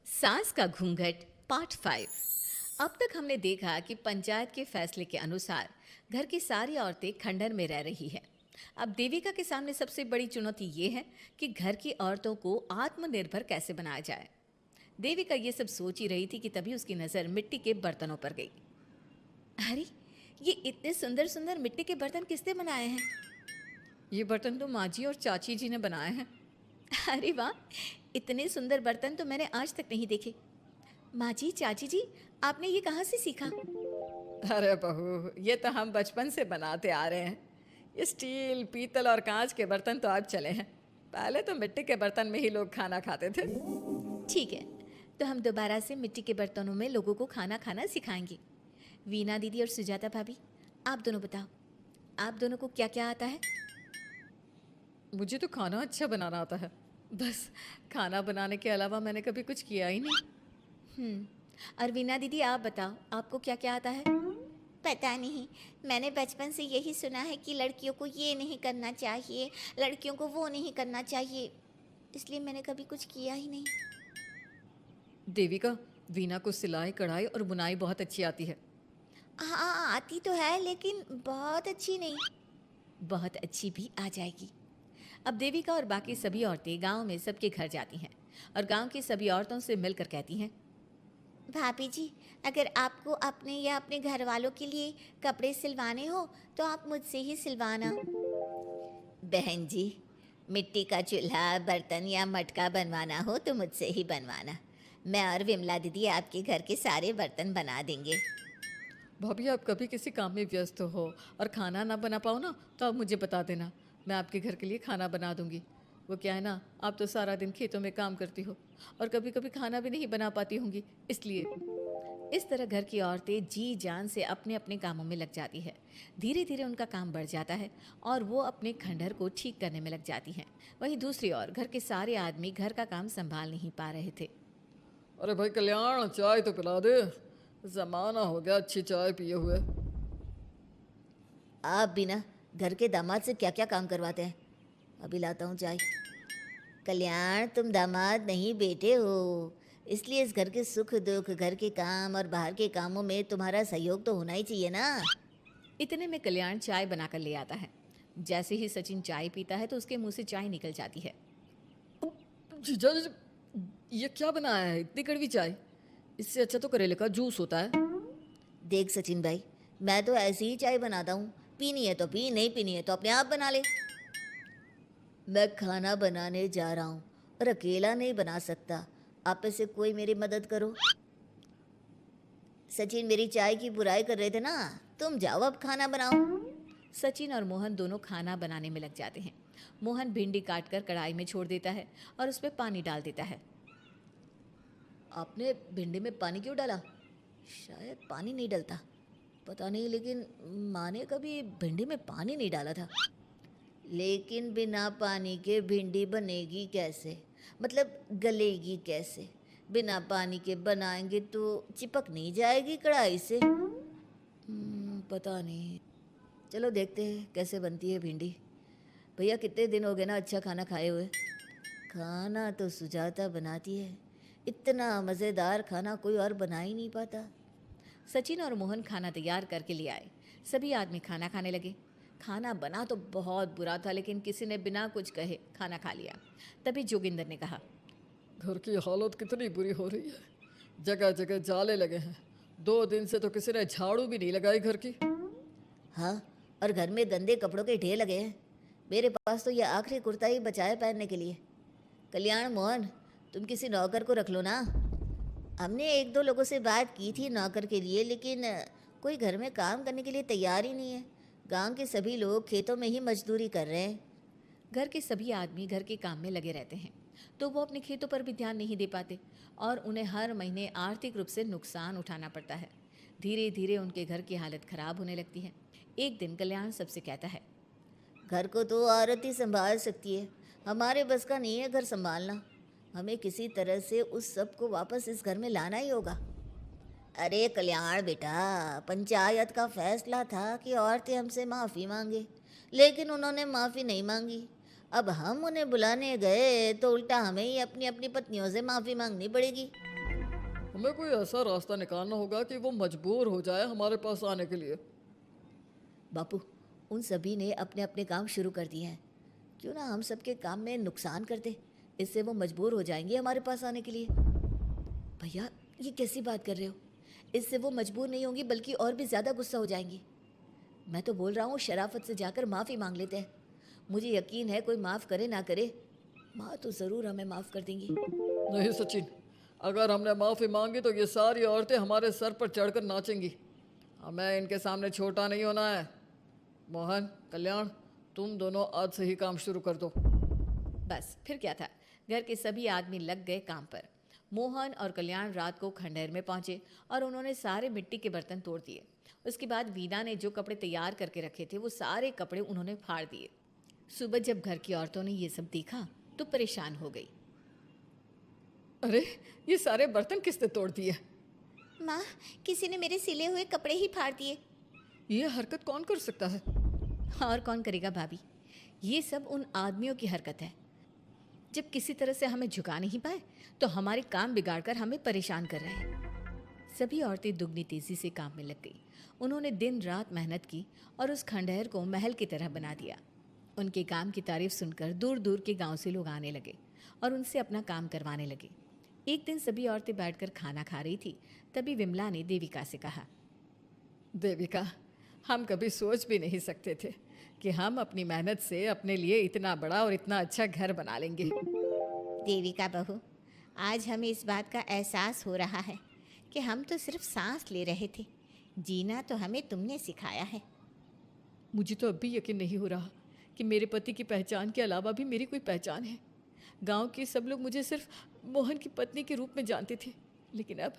सास का घूंघट पार्ट 5। अब तक हमने देखा कि पंचायत के फैसले के अनुसार घर की सारी औरतें खंडहर में रह रही हैं। अब देविका के सामने सबसे बड़ी चुनौती ये है कि घर की औरतों को आत्मनिर्भर कैसे बनाया जाए। देविका ये सब सोच ही रही थी कि तभी उसकी नज़र मिट्टी के बर्तनों पर गई। अरे, ये इतने सुंदर सुंदर मिट्टी के बर्तन किसने बनाए हैं? ये बर्तन तो माँ जी और चाची जी ने बनाए हैं। अरे वाह, इतने सुंदर बर्तन तो मैंने आज तक नहीं देखे। माँ जी, चाची जी, आपने ये कहाँ से सीखा? अरे बहू, ये तो हम बचपन से बनाते आ रहे हैं। ये स्टील, पीतल और कांच के बर्तन तो अब चले हैं। पहले तो मिट्टी के बर्तन में ही लोग खाना खाते थे। ठीक है, तो हम दोबारा से मिट्टी के बर्तनों में लोगों को खाना खाना सिखाएंगे। वीना दीदी और सुजाता भाभी, आप दोनों बताओ, आप दोनों को क्या क्या आता है? मुझे तो खाना अच्छा बनाना आता है। बस खाना बनाने के अलावा मैंने कभी कुछ किया ही नहीं। और वीना दीदी, आप बताओ, आपको क्या क्या आता है? पता नहीं, मैंने बचपन से यही सुना है कि लड़कियों को ये नहीं करना चाहिए, लड़कियों को वो नहीं करना चाहिए, इसलिए मैंने कभी कुछ किया ही नहीं। देविका, वीना को सिलाई, कढ़ाई और बुनाई बहुत अच्छी आती है। हाँ, आती तो है लेकिन बहुत अच्छी नहीं। बहुत अच्छी भी आ जाएगी। अब देविका और बाकी सभी औरतें गांव में सबके घर जाती हैं और गांव की सभी औरतों से मिलकर कहती हैं, भाभी जी, अगर आपको अपने या अपने घर वालों के लिए कपड़े सिलवाने हो तो आप मुझसे ही सिलवाना। बहन जी, मिट्टी का चूल्हा, बर्तन या मटका बनवाना हो तो मुझसे ही बनवाना। मैं और विमला दीदी आपके घर के सारे बर्तन बना देंगे। भाभी, आप कभी किसी काम में व्यस्त हो और खाना ना बना पाओ ना, तो आप मुझे बता देना, मैं आपके घर के लिए खाना बना दूंगी। वो क्या है ना, आप तो सारा दिन खेतों में काम करती हो और कभी कभी खाना भी नहीं बना पाती होंगी, इसलिए। इस तरह घर की औरतें जी जान से अपने अपने कामों में लग जाती है। धीरे धीरे उनका काम बढ़ जाता है और वो अपने खंडहर को ठीक करने में लग जाती हैं। वहीं दूसरी ओर घर के सारे आदमी घर का काम संभाल नहीं पा रहे थे। अरे भाई कल्याण, चाय तो पिला दे, जमाना हो गया अच्छी चाय पिए हुए। आप बिना घर के दामाद से क्या क्या काम करवाते हैं? अभी लाता हूँ चाय। कल्याण, तुम दामाद नहीं बेटे हो, इसलिए इस घर के सुख दुख, घर के काम और बाहर के कामों में तुम्हारा सहयोग तो होना ही चाहिए ना। इतने में कल्याण चाय बनाकर ले आता है। जैसे ही सचिन चाय पीता है तो उसके मुंह से चाय निकल जाती है। जीजा जी, ये क्या बनाया है, इतनी कड़वी चाय? इससे अच्छा तो करेले का जूस होता है। देख सचिन भाई, मैं तो ऐसी ही चाय बनाता हूँ, पीनी है तो पी, नहीं पीनी है तो अपने आप बना ले। मैं खाना बनाने जा रहा हूँ और अकेला नहीं बना सकता, आप में से कोई मेरी मदद करो। सचिन मेरी चाय की बुराई कर रहे थे ना, तुम जाओ अब खाना बनाओ। सचिन और मोहन दोनों खाना बनाने में लग जाते हैं। मोहन भिंडी काटकर कढ़ाई में छोड़ देता है और उस पर पानी डाल देता है। आपने भिंडी में पानी क्यों डाला? शायद पानी नहीं डलता, पता नहीं, लेकिन माँ ने कभी भिंडी में पानी नहीं डाला था। लेकिन बिना पानी के भिंडी बनेगी कैसे? मतलब गलेगी कैसे? बिना पानी के बनाएंगे तो चिपक नहीं जाएगी कढ़ाई से? पता नहीं। चलो देखते हैं कैसे बनती है भिंडी। भैया, कितने दिन हो गए ना अच्छा खाना खाए हुए। खाना तो सुजाता बनाती है, इतना मज़ेदार खाना कोई और बना ही नहीं पाता। सचिन और मोहन खाना तैयार करके ले आए। सभी आदमी खाना खाने लगे। खाना बना तो बहुत बुरा था, लेकिन किसी ने बिना कुछ कहे खाना खा लिया। तभी जोगिंदर ने कहा, घर की हालत कितनी बुरी हो रही है, जगह जगह जाले लगे हैं। 2 दिन से तो किसी ने झाड़ू भी नहीं लगाई घर की। हाँ, और घर में गंदे कपड़ों के ढेर लगे हैं। मेरे पास तो ये आखिरी कुर्ता ही बचा है पहनने के लिए। कल्याण, मोहन, तुम किसी नौकर को रख लो ना। हमने एक दो लोगों से बात की थी नौकर के लिए, लेकिन कोई घर में काम करने के लिए तैयार ही नहीं है। गांव के सभी लोग खेतों में ही मजदूरी कर रहे हैं। घर के सभी आदमी घर के काम में लगे रहते हैं, तो वो अपने खेतों पर भी ध्यान नहीं दे पाते और उन्हें हर महीने आर्थिक रूप से नुकसान उठाना पड़ता है। धीरे धीरे उनके घर की हालत खराब होने लगती है। एक दिन कल्याण सबसे कहता है, घर को तो औरत ही संभाल सकती है, हमारे बस का नहीं है घर संभालना। हमें किसी तरह से उस सब को वापस इस घर में लाना ही होगा। अरे कल्याण बेटा, पंचायत का फैसला था कि औरतें हमसे माफ़ी मांगे, लेकिन उन्होंने माफ़ी नहीं मांगी। अब हम उन्हें बुलाने गए तो उल्टा हमें ही अपनी अपनी पत्नियों से माफ़ी मांगनी पड़ेगी। हमें कोई ऐसा रास्ता निकालना होगा कि वो मजबूर हो जाए हमारे पास आने के लिए। बापू, उन सभी ने अपने अपने काम शुरू कर दिए हैं। क्यों ना हम सबके काम में नुकसान कर दे, इससे वो मजबूर हो जाएंगे हमारे पास आने के लिए। भैया, ये कैसी बात कर रहे हो? इससे वो मजबूर नहीं होंगी बल्कि और भी ज़्यादा गुस्सा हो जाएंगी। मैं तो बोल रहा हूँ शराफत से जाकर माफ़ी मांग लेते हैं। मुझे यकीन है कोई माफ़ करे ना करे, माँ तो ज़रूर हमें माफ़ कर देंगी। नहीं सचिन, अगर हमने माफ़ी मांगी तो ये सारी औरतें हमारे सर पर चढ़कर नाचेंगी। हमें इनके सामने छोटा नहीं होना है। मोहन, कल्याण, तुम दोनों आज से ही काम शुरू कर दो। बस फिर क्या था, घर के सभी आदमी लग गए काम पर। मोहन और कल्याण रात को खंडहर में पहुंचे और उन्होंने सारे मिट्टी के बर्तन तोड़ दिए। उसके बाद वीना ने जो कपड़े तैयार करके रखे थे वो सारे कपड़े उन्होंने फाड़ दिए। सुबह जब घर की औरतों ने ये सब देखा तो परेशान हो गई। अरे, ये सारे बर्तन किसने तोड़ दिए? माँ, किसी ने मेरे सिले हुए कपड़े ही फाड़ दिए। ये हरकत कौन कर सकता है? और कौन करेगा भाभी, ये सब उन आदमियों की हरकत है। जब किसी तरह से हमें झुका नहीं पाए तो हमारे काम बिगाड़कर हमें परेशान कर रहे हैं। सभी औरतें दुगनी तेजी से काम में लग गई। उन्होंने दिन रात मेहनत की और उस खंडहर को महल की तरह बना दिया। उनके काम की तारीफ सुनकर दूर दूर के गांव से लोग आने लगे और उनसे अपना काम करवाने लगे। एक दिन सभी औरतें बैठकर खाना खा रही थी, तभी विमला ने देविका से कहा, देविका, हम कभी सोच भी नहीं सकते थे कि हम अपनी मेहनत से अपने लिए इतना बड़ा और इतना अच्छा घर बना लेंगे। देविका बहू, आज हमें इस बात का एहसास हो रहा है कि हम तो सिर्फ सांस ले रहे थे, जीना तो हमें तुमने सिखाया है। मुझे तो अब भी यकीन नहीं हो रहा कि मेरे पति की पहचान के अलावा भी मेरी कोई पहचान है। गांव के सब लोग मुझे सिर्फ मोहन की पत्नी के रूप में जानते थे, लेकिन अब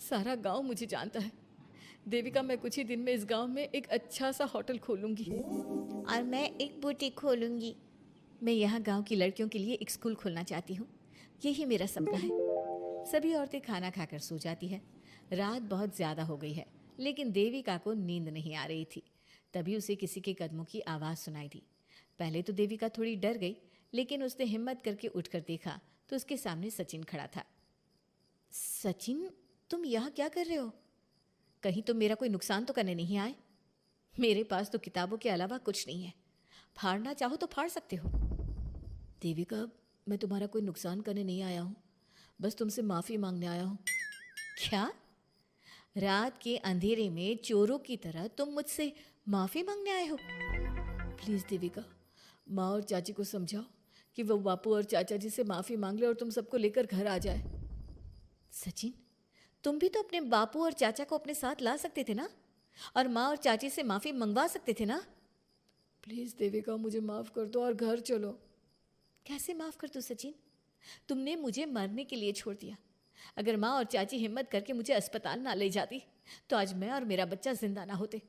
सारा गांव मुझे जानता है। देविका, मैं कुछ ही दिन में इस गांव में एक अच्छा सा होटल खोलूंगी और मैं एक बुटीक खोलूंगी। मैं यहाँ गांव की लड़कियों के लिए एक स्कूल खोलना चाहती हूँ। यही मेरा सपना है। सभी औरतें खाना खाकर सो जाती है। रात बहुत ज़्यादा हो गई है, लेकिन देविका को नींद नहीं आ रही थी। तभी उसे किसी के कदमों की आवाज़ सुनाई दी। पहले तो देविका थोड़ी डर गई, लेकिन उसने हिम्मत करके उठकर देखा तो उसके सामने सचिन खड़ा था। सचिन, तुम यहाँ क्या कर रहे हो? कहीं तुम मेरा कोई नुकसान तो करने नहीं आए? मेरे पास तो किताबों के अलावा कुछ नहीं है। फाड़ना चाहो तो फाड़ सकते हो। देविका, मैं तुम्हारा कोई नुकसान करने नहीं आया हूँ, बस तुमसे माफ़ी मांगने आया हूँ। क्या? रात के अंधेरे में चोरों की तरह तुम मुझसे माफ़ी मांगने आए हो? प्लीज़ देविका, माँ और चाची को समझाओ कि वो बापू और चाचा जी से माफ़ी मांग ले और तुम सबको लेकर घर आ जाए। सचिन, तुम भी तो अपने बापू और चाचा को अपने साथ ला सकते थे ना, और माँ और चाची से माफ़ी मंगवा सकते थे ना। प्लीज़ देविका, मुझे माफ़ कर दो और घर चलो। कैसे माफ़ कर दूँ सचिन? तुमने मुझे मरने के लिए छोड़ दिया। अगर माँ और चाची हिम्मत करके मुझे अस्पताल ना ले जाती तो आज मैं और मेरा बच्चा जिंदा ना होते।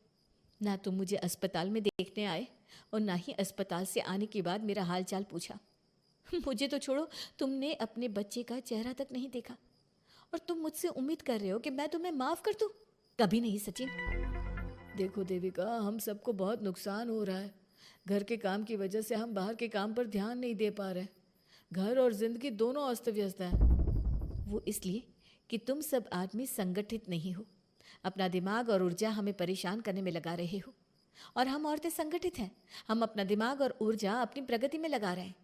ना तुम मुझे अस्पताल में देखने आए और ना ही अस्पताल से आने के बाद मेरा हाल चाल पूछा। मुझे तो छोड़ो, तुमने अपने बच्चे का चेहरा तक नहीं देखा और तुम मुझसे उम्मीद कर रहे हो कि मैं तुम्हें माफ़ कर दूँ? कभी नहीं सचिन। देखो देविका, हम सबको बहुत नुकसान हो रहा है। घर के काम की वजह से हम बाहर के काम पर ध्यान नहीं दे पा रहे। घर और जिंदगी दोनों अस्त व्यस्त हैं। वो इसलिए कि तुम सब आदमी संगठित नहीं हो। अपना दिमाग और ऊर्जा हमें परेशान करने में लगा रहे हो, और हम औरतें संगठित हैं। हम अपना दिमाग और ऊर्जा अपनी प्रगति में लगा रहे हैं।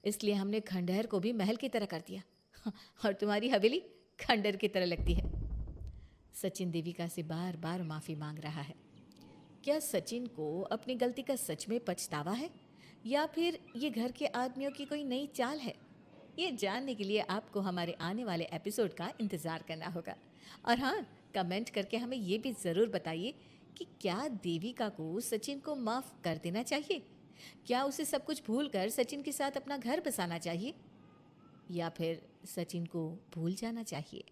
इसलिए हमने खंडहर को भी महल की तरह कर दिया और तुम्हारी हवेली खंडहर की तरह लगती है। सचिन देविका से बार बार माफ़ी मांग रहा है। क्या सचिन को अपनी गलती का सच में पछतावा है, या फिर ये घर के आदमियों की कोई नई चाल है? ये जानने के लिए आपको हमारे आने वाले एपिसोड का इंतज़ार करना होगा। और हाँ, कमेंट करके हमें ये भी ज़रूर बताइए कि क्या देविका को सचिन को माफ़ कर देना चाहिए? क्या उसे सब कुछ भूलकर सचिन के साथ अपना घर बसाना चाहिए, या फिर सचिन को भूल जाना चाहिए?